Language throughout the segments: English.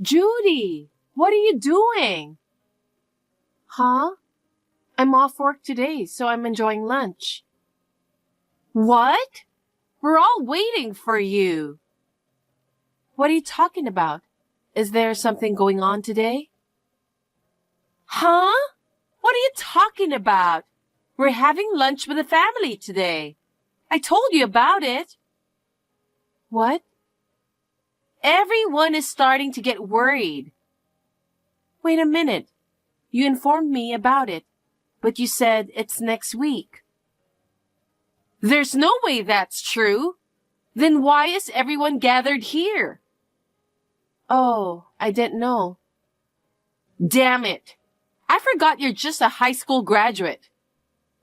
Judy, what are you doing? Huh? I'm off work today, so I'm enjoying lunch. What? We're all waiting for you. What are you talking about? Is there something going on today? Huh? What are you talking about? We're having lunch with the family today. I told you about it. What? Everyone is starting to get worried. Wait a minute. You informed me about it, but you said it's next week. There's no way that's true. Then why is everyone gathered here? Oh, I didn't know. Damn it. I forgot you're just a high school graduate.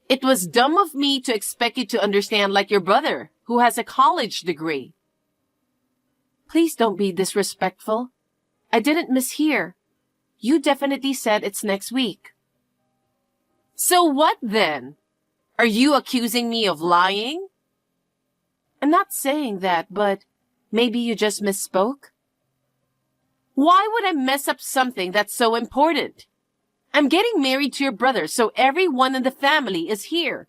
It was dumb of me to expect you to understand like your brother, who has a college degree. Please don't be disrespectful. I didn't mishear. You definitely said it's next week. So what then? Are you accusing me of lying? I'm not saying that, but maybe you just misspoke. Why would I mess up something that's so important? I'm getting married to your brother, so everyone in the family is here.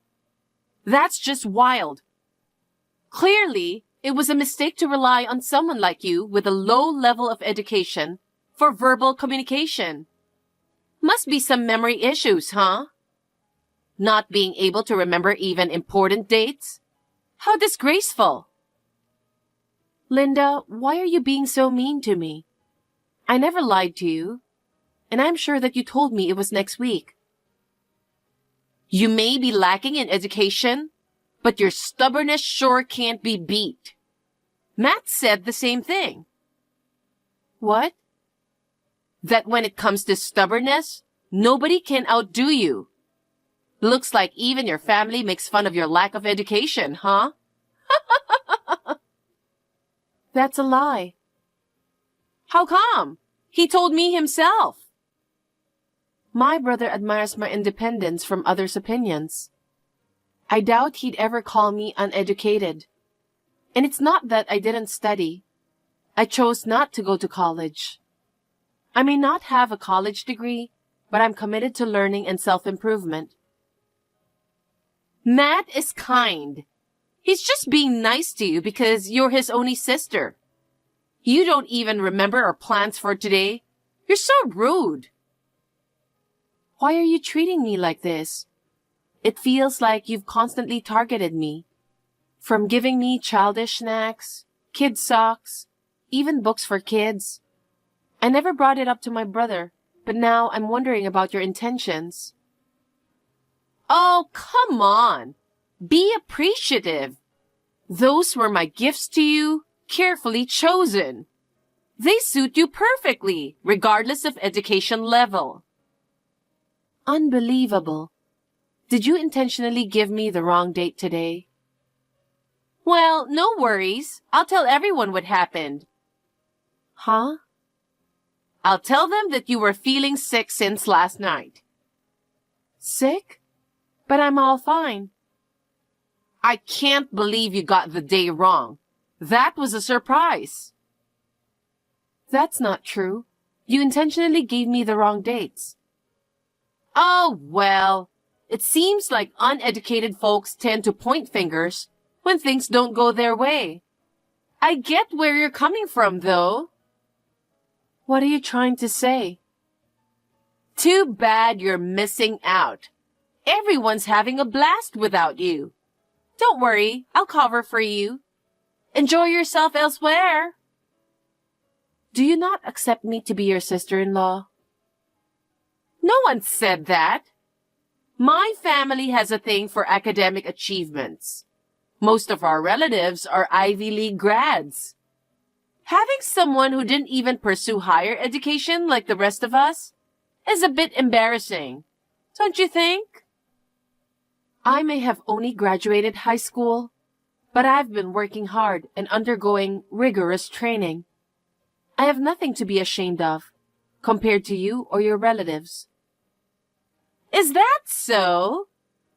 That's just wild. Clearly, it was a mistake to rely on someone like you with a low level of education for verbal communication. Must be some memory issues, huh? Not being able to remember even important dates? How disgraceful. Linda, why are you being so mean to me? I never lied to you, and I'm sure that you told me it was next week. You may be lacking in education, but your stubbornness sure can't be beat. Matt said the same thing. What? That when it comes to stubbornness, nobody can outdo you. Looks like even your family makes fun of your lack of education, huh? That's a lie. How come? He told me himself. My brother admires my independence from others' opinions. I doubt he'd ever call me uneducated. And it's not that I didn't study. I chose not to go to college. I may not have a college degree, but I'm committed to learning and self-improvement. Matt is kind. He's just being nice to you because you're his only sister. You don't even remember our plans for today. You're so rude. Why are you treating me like this? It feels like you've constantly targeted me. From giving me childish snacks, kid socks, even books for kids. I never brought it up to my brother, but now I'm wondering about your intentions. Oh, come on. Be appreciative. Those were my gifts to you, carefully chosen. They suit you perfectly, regardless of education level. Unbelievable. Did you intentionally give me the wrong date today? Well, no worries. I'll tell everyone what happened. Huh? I'll tell them that you were feeling sick since last night. Sick? But I'm all fine. I can't believe you got the day wrong. That was a surprise. That's not true. You intentionally gave me the wrong dates. Oh, well, it seems like uneducated folks tend to point fingers when things don't go their way. I get where you're coming from, though. What are you trying to say? Too bad you're missing out. Everyone's having a blast without you. Don't worry, I'll cover for you. Enjoy yourself elsewhere. Do you not accept me to be your sister-in-law? No one said that. My family has a thing for academic achievements. Most of our relatives are Ivy League grads. Having someone who didn't even pursue higher education like the rest of us is a bit embarrassing, don't you think? I may have only graduated high school, but I've been working hard and undergoing rigorous training. I have nothing to be ashamed of, compared to you or your relatives. Is that so?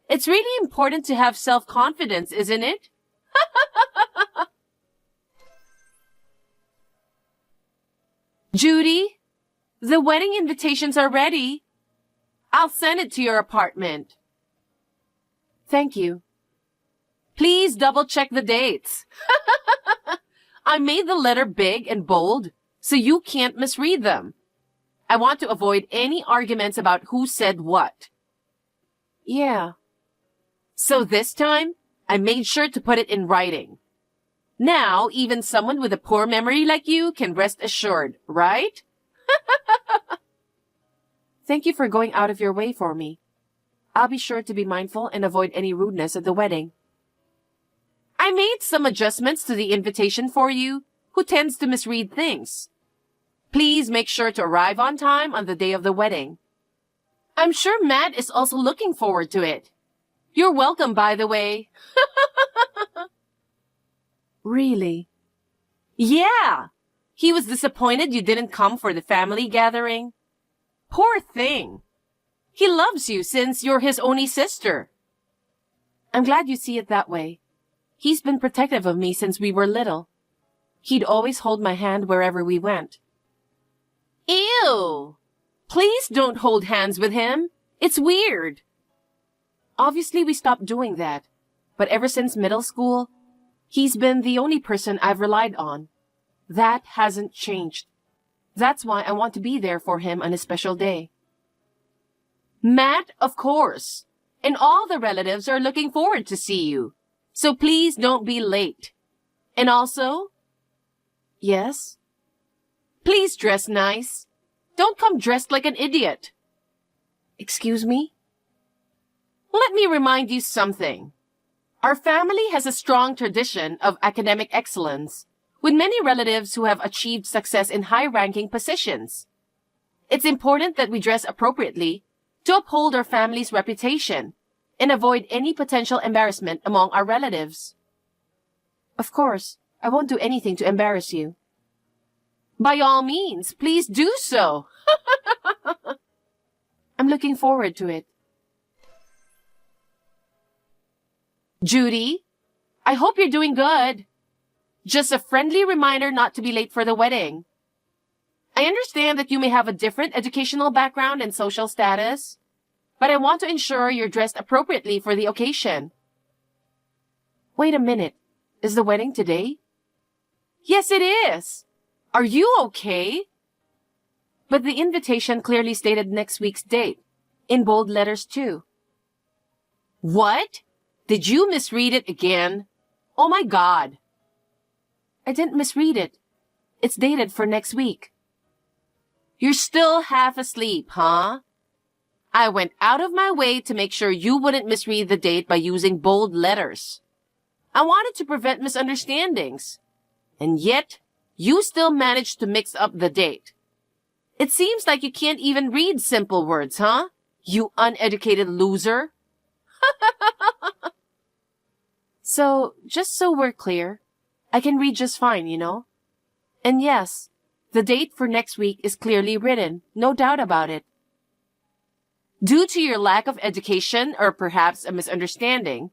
It's really important to have self-confidence, isn't it? Judy, the wedding invitations are ready. I'll send it to your apartment. Thank you. Please double-check the dates. I made the letter big and bold, so you can't misread them. I want to avoid any arguments about who said what. Yeah. So this time, I made sure to put it in writing. Now, even someone with a poor memory like you can rest assured, right? Thank you for going out of your way for me. I'll be sure to be mindful and avoid any rudeness at the wedding. I made some adjustments to the invitation for you, who tends to misread things. Please make sure to arrive on time on the day of the wedding. I'm sure Matt is also looking forward to it. You're welcome, by the way. Really? Yeah. He was disappointed you didn't come for the family gathering. Poor thing. He loves you since you're his only sister. I'm glad you see it that way. He's been protective of me since we were little. He'd always hold my hand wherever we went. Ew! Please don't hold hands with him. It's weird. Obviously, we stopped doing that. But ever since middle school, he's been the only person I've relied on. That hasn't changed. That's why I want to be there for him on a special day. Matt, of course. And all the relatives are looking forward to see you. So please don't be late. And also... Yes? Please dress nice. Don't come dressed like an idiot. Excuse me? Let me remind you something. Our family has a strong tradition of academic excellence, with many relatives who have achieved success in high-ranking positions. It's important that we dress appropriately to uphold our family's reputation and avoid any potential embarrassment among our relatives. Of course, I won't do anything to embarrass you. By all means, please do so. I'm looking forward to it. Judy, I hope you're doing good. Just a friendly reminder not to be late for the wedding. I understand that you may have a different educational background and social status, but I want to ensure you're dressed appropriately for the occasion. Wait a minute. Is the wedding today? Yes, it is. Are you okay? But the invitation clearly stated next week's date, in bold letters too. What? Did you misread it again? Oh my God. I didn't misread it. It's dated for next week. You're still half asleep, huh? I went out of my way to make sure you wouldn't misread the date by using bold letters. I wanted to prevent misunderstandings. And yet, you still managed to mix up the date. It seems like you can't even read simple words, huh? You uneducated loser. So, just so we're clear, I can read just fine, you know? And yes, the date for next week is clearly written, no doubt about it. Due to your lack of education or perhaps a misunderstanding,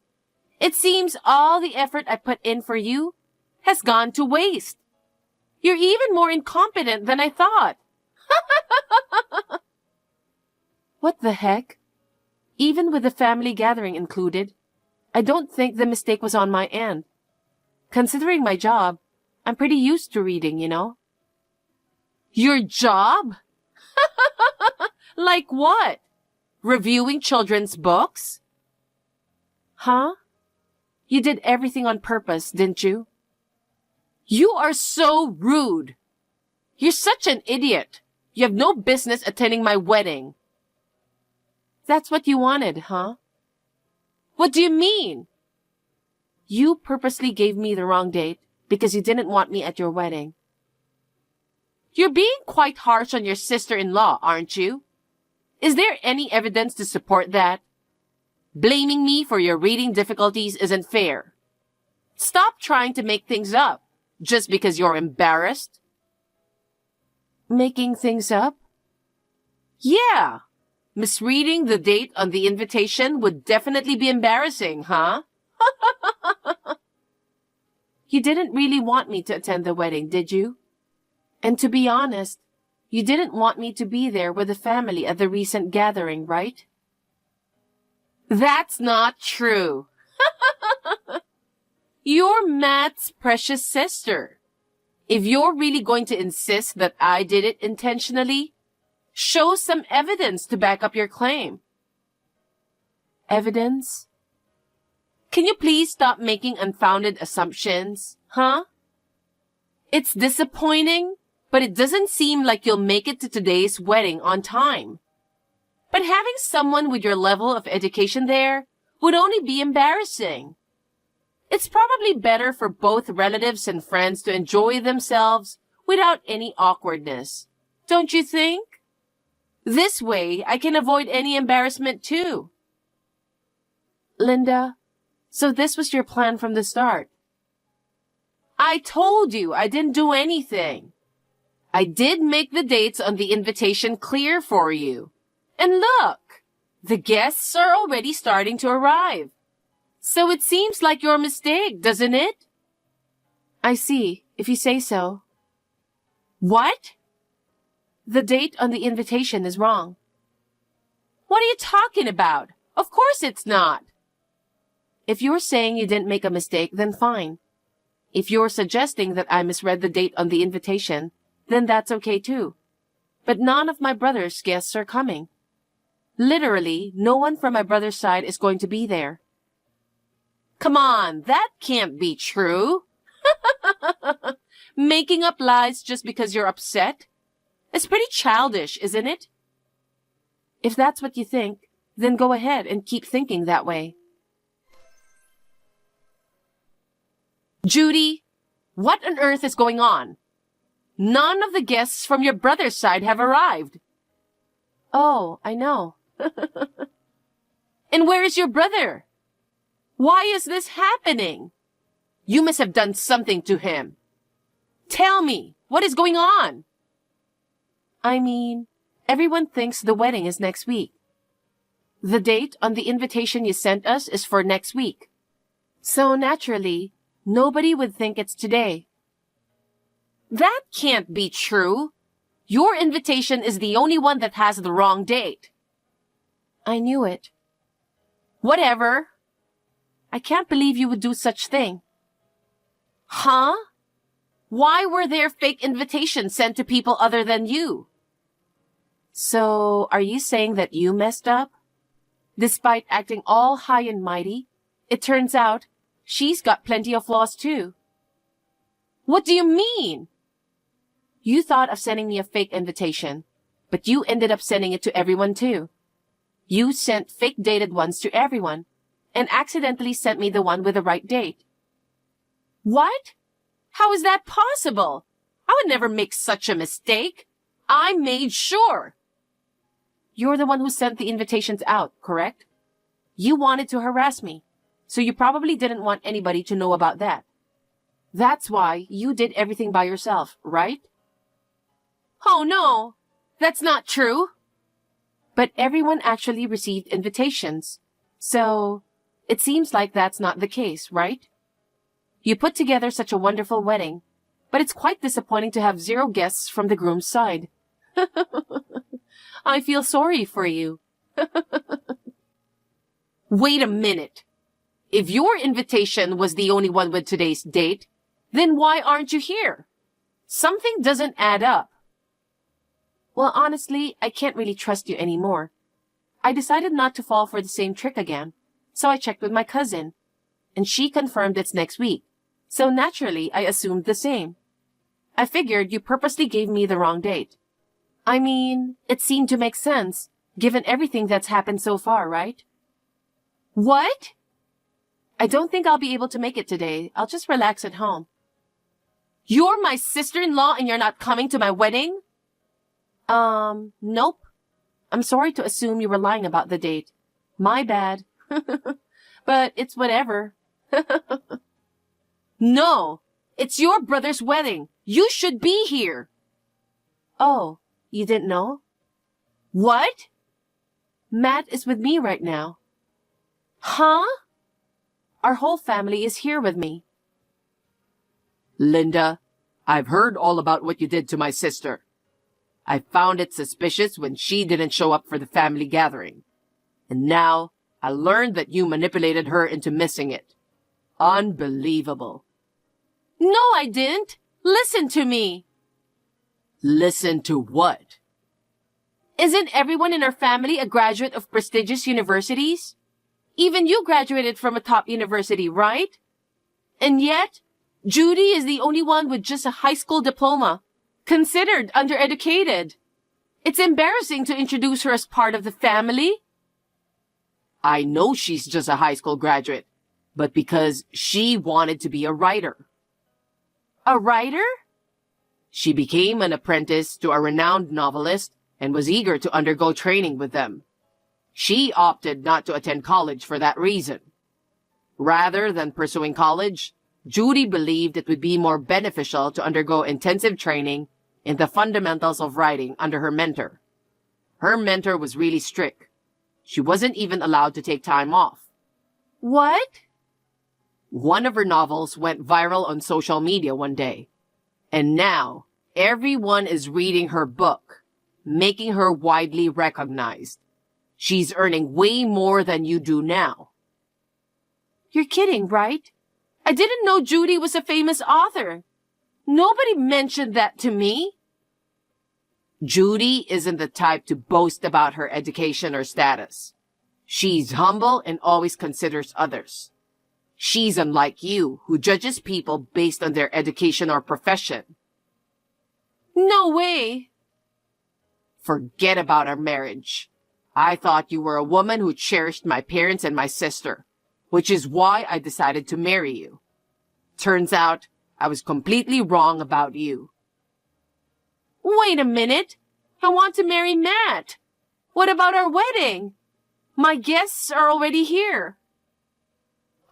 it seems all the effort I put in for you has gone to waste. You're even more incompetent than I thought. What the heck? Even with the family gathering included, I don't think the mistake was on my end. Considering my job, I'm pretty used to reading, you know? Your job? Like what? Reviewing children's books? Huh? You did everything on purpose, didn't you? You are so rude. You're such an idiot. You have no business attending my wedding. That's what you wanted, huh? What do you mean? You purposely gave me the wrong date because you didn't want me at your wedding. You're being quite harsh on your sister-in-law, aren't you? Is there any evidence to support that? Blaming me for your reading difficulties isn't fair. Stop trying to make things up just because you're embarrassed. Making things up? Yeah. Misreading the date on the invitation would definitely be embarrassing, huh? You didn't really want me to attend the wedding, did you? And to be honest, You didn't want me to be there with the family at the recent gathering, right? That's not true. You're Matt's precious sister. If you're really going to insist that I did it intentionally, show some evidence to back up your claim. Evidence? Can you please stop making unfounded assumptions, huh? It's disappointing, but it doesn't seem like you'll make it to today's wedding on time. But having someone with your level of education there would only be embarrassing. It's probably better for both relatives and friends to enjoy themselves without any awkwardness, don't you think? This way, I can avoid any embarrassment too. Linda, so this was your plan from the start. I told you I didn't do anything. I did make the dates on the invitation clear for you. And look, the guests are already starting to arrive. So it seems like your mistake, doesn't it? I see, if you say so. What? The date on the invitation is wrong. What are you talking about? Of course it's not. If you're saying you didn't make a mistake, then fine. If you're suggesting that I misread the date on the invitation, then that's okay too. But none of my brother's guests are coming. Literally, no one from my brother's side is going to be there. Come on, that can't be true. Making up lies just because you're upset? It's pretty childish, isn't it? If that's what you think, then go ahead and keep thinking that way. Judy, what on earth is going on? None of the guests from your brother's side have arrived. Oh, I know. And where is your brother? Why is this happening? You must have done something to him. Tell me, what is going on? I mean, everyone thinks the wedding is next week. The date on the invitation you sent us is for next week. So naturally, nobody would think it's today. That can't be true. Your invitation is the only one that has the wrong date. I knew it. Whatever. I can't believe you would do such thing. Huh? Why were there fake invitations sent to people other than you? So, are you saying that you messed up? Despite acting all high and mighty, it turns out she's got plenty of flaws too. What do you mean? You thought of sending me a fake invitation, but you ended up sending it to everyone too. You sent fake dated ones to everyone, and accidentally sent me the one with the right date. What? How is that possible? I would never make such a mistake. I made sure. You're the one who sent the invitations out, correct? You wanted to harass me, so you probably didn't want anybody to know about that. That's why you did everything by yourself, right? Oh no, that's not true. But everyone actually received invitations, so it seems like that's not the case, right? You put together such a wonderful wedding, but it's quite disappointing to have 0 guests from the groom's side. I feel sorry for you. Wait a minute. If your invitation was the only one with today's date, then why aren't you here? Something doesn't add up. Well, honestly, I can't really trust you anymore. I decided not to fall for the same trick again, so I checked with my cousin, and she confirmed it's next week. So naturally, I assumed the same. I figured you purposely gave me the wrong date. I mean, it seemed to make sense, given everything that's happened so far, right? What? I don't think I'll be able to make it today. I'll just relax at home. You're my sister-in-law and you're not coming to my wedding? Nope. I'm sorry to assume you were lying about the date. My bad. But it's whatever. No, it's your brother's wedding. You should be here. Oh, you didn't know? What? Matt is with me right now. Huh? Our whole family is here with me. Linda, I've heard all about what you did to my sister. I found it suspicious when she didn't show up for the family gathering. And now I learned that you manipulated her into missing it. Unbelievable. No, I didn't. Listen to me. Listen to what? Isn't everyone in our family a graduate of prestigious universities? Even you graduated from a top university, right? And yet, Judy is the only one with just a high school diploma, considered undereducated. It's embarrassing to introduce her as part of the family. I know she's just a high school graduate, but because she wanted to be a writer. A writer? She became an apprentice to a renowned novelist and was eager to undergo training with them. She opted not to attend college for that reason. Rather than pursuing college, Judy believed it would be more beneficial to undergo intensive training in the fundamentals of writing under her mentor. Her mentor was really strict. She wasn't even allowed to take time off. What? One of her novels went viral on social media one day. And now, everyone is reading her book, making her widely recognized. She's earning way more than you do now. You're kidding, right? I didn't know Judy was a famous author. Nobody mentioned that to me. Judy isn't the type to boast about her education or status. She's humble and always considers others. She's unlike you, who judges people based on their education or profession. No way. Forget about our marriage. I thought you were a woman who cherished my parents and my sister, which is why I decided to marry you. Turns out, I was completely wrong about you. Wait a minute. I want to marry Matt. What about our wedding? My guests are already here.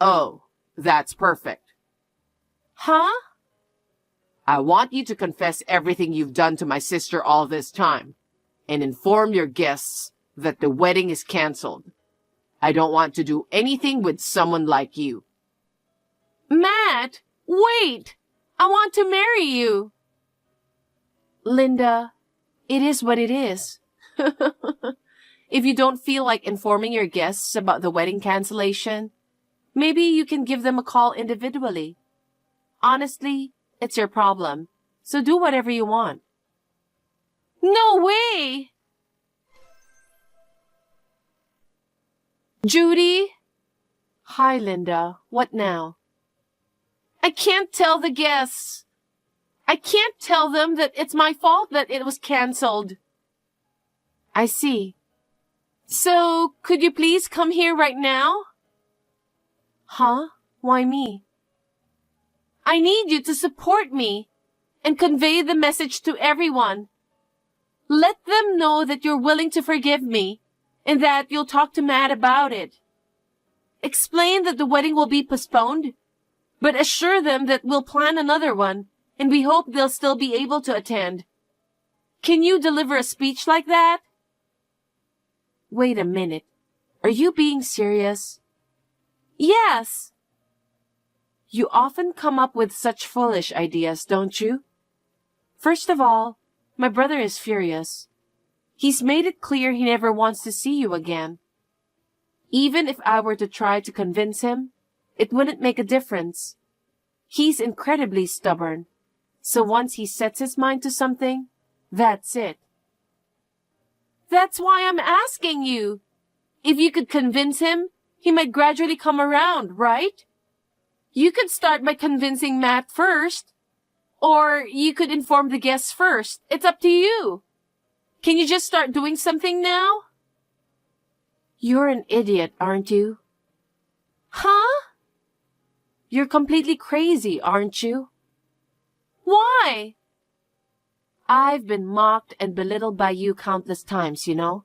Oh, that's perfect. Huh? I want you to confess everything you've done to my sister all this time and inform your guests that the wedding is canceled. I don't want to do anything with someone like you. Matt, wait! I want to marry you. Linda, it is what it is. If you don't feel like informing your guests about the wedding cancellation, maybe you can give them a call individually. Honestly, it's your problem, so do whatever you want. No way! Judy? Hi, Linda. What now? I can't tell the guests. I can't tell them that it's my fault that it was canceled. I see. So, could you please come here right now? Huh? Why me? I need you to support me and convey the message to everyone. Let them know that you're willing to forgive me and that you'll talk to Matt about it. Explain that the wedding will be postponed, but assure them that we'll plan another one and we hope they'll still be able to attend. Can you deliver a speech like that? Wait a minute. Are you being serious? Yes. You often come up with such foolish ideas, don't you? First of all, my brother is furious. He's made it clear he never wants to see you again. Even if I were to try to convince him, it wouldn't make a difference. He's incredibly stubborn. So once he sets his mind to something, that's it. That's why I'm asking you. If you could convince him, he might gradually come around, right? You could start by convincing Matt first. Or you could inform the guests first. It's up to you. Can you just start doing something now? You're an idiot, aren't you? Huh? You're completely crazy, aren't you? Why? I've been mocked and belittled by you countless times, you know?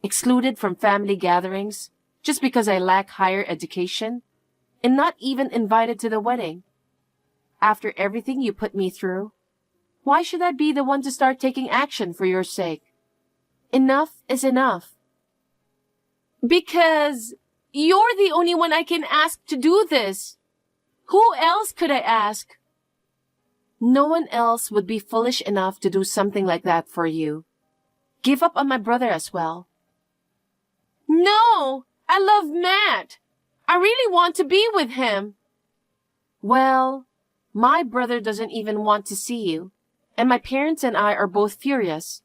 Excluded from family gatherings just because I lack higher education and not even invited to the wedding. After everything you put me through, why should I be the one to start taking action for your sake? Enough is enough. Because you're the only one I can ask to do this. Who else could I ask? No one else would be foolish enough to do something like that for you. Give up on my brother as well. No! I love Matt! I really want to be with him. Well, my brother doesn't even want to see you, and my parents and I are both furious.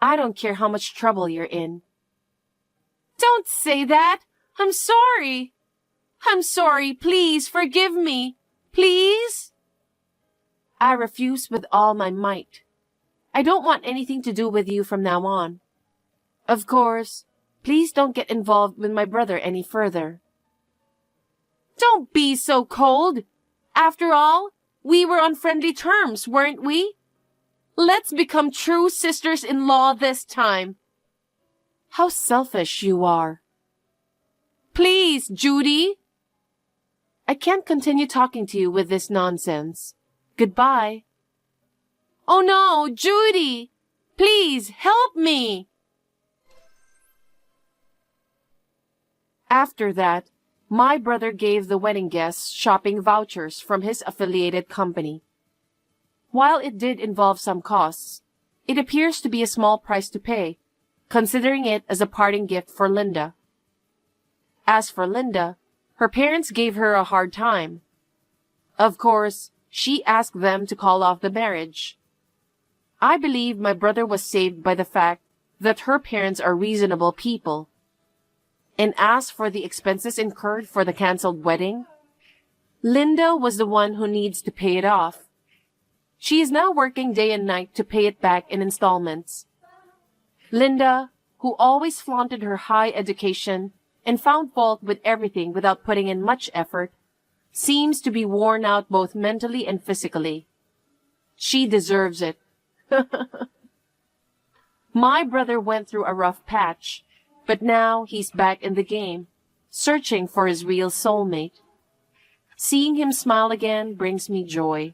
I don't care how much trouble you're in. Don't say that! I'm sorry! I'm sorry, please forgive me! Please? I refuse with all my might. I don't want anything to do with you from now on. Of course, please don't get involved with my brother any further. Don't be so cold! After all, we were on friendly terms, weren't we? Let's become true sisters-in-law this time. How selfish you are. Please, Judy. I can't continue talking to you with this nonsense. Goodbye. Oh no, Judy! Please, help me! After that, my brother gave the wedding guests shopping vouchers from his affiliated company. While it did involve some costs, it appears to be a small price to pay, considering it as a parting gift for Linda. As for Linda, her parents gave her a hard time. Of course, she asked them to call off the marriage. I believe my brother was saved by the fact that her parents are reasonable people. And as for the expenses incurred for the canceled wedding, Linda was the one who needs to pay it off. She is now working day and night to pay it back in installments. Linda, who always flaunted her high education and found fault with everything without putting in much effort, seems to be worn out both mentally and physically. She deserves it. My brother went through a rough patch, but now he's back in the game, searching for his real soulmate. Seeing him smile again brings me joy.